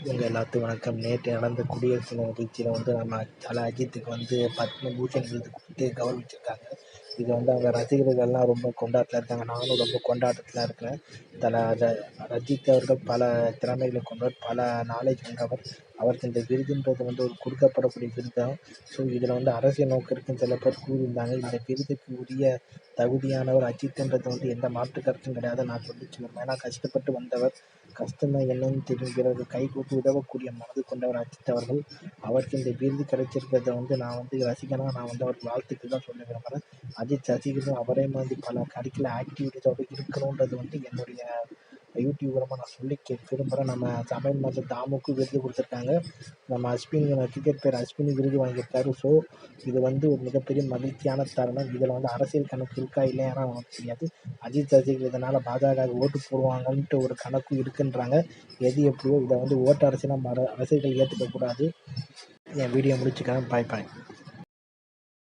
உங்கள் எல்லாத்துக்கும் வணக்கம். நேற்று நடந்த குடியரசு தின நிகழ்ச்சியில் நம்ம தல அஜித்துக்கு பத்மபூஷன் விருது கொடுத்து கௌரவிச்சிருக்காங்க. இது அவங்க ரசிகர்கள்லாம் ரொம்ப கொண்டாட்டத்தில் இருக்காங்க. நானும் ரொம்ப கொண்டாட்டத்தில் இருக்கிறேன். அஜித் அவர்கள் பல திறமைகளை கொண்டவர், பல நாலேஜ் கொண்டவர். அவருக்கு இந்த விருதுன்றது ஒரு கொடுக்கப்படக்கூடிய விருதாகும். ஸோ இதில் அரசியல் நோக்கம் இருக்குன்னு சில பேர் கூறியிருந்தாங்க. இந்த விருதுக்கு உரிய தகுதியானவர் அஜித்ன்றது எந்த மாற்று கருத்தும் கிடையாது. நான் சொல்லுவேன். ஏன்னா கஷ்டப்பட்டு வந்தவர், கஷ்டம்னா என்னன்னு தெரியும், பிறகு கைகூப்பி உதவக்கூடிய மனது கொண்டவர் அஜித் அவர்கள். அவருக்கு இந்த விருது கிடைச்சிருக்கிறத நான் ரசிகனாக நான் அவருக்கு வாழ்த்துக்கள் தான் சொல்ல விரும்புகிறேன். அஜித் ரசிகர்களும் அவரே மாதிரி பல கரிக்குலர் ஆக்டிவிட்டீஸோடு இருக்கணுன்றது என்னுடைய யூடியூபரமாக நான் சொல்லி விரும்புகிறேன். நம்ம சமையல் மாஸ்டர் தாமுக்கு விருது கொடுத்துருக்காங்க. நம்ம அஸ்வினி, கிரிக்கெட் பேர் அஸ்வினி விருது வாங்கியிருக்காரு. ஸோ இது ஒரு மிகப்பெரிய மகிழ்ச்சியான தருணம். இதில் அரசியல் கணக்கு இருக்கா இல்லையானா நமக்கு தெரியாது. அஜித் ரசிகர்கள் இதனால் பாஜக ஓட்டு போடுவாங்கன்ட்டு ஒரு கணக்கு இருக்குன்றாங்க. எது எப்படியோ இதை ஓட்டு அரசியலாக ரசிகர்கள் ஏற்றுக்கக்கூடாது. என் வீடியோ முடிச்சுக்கிறேன். பாய் பாய்.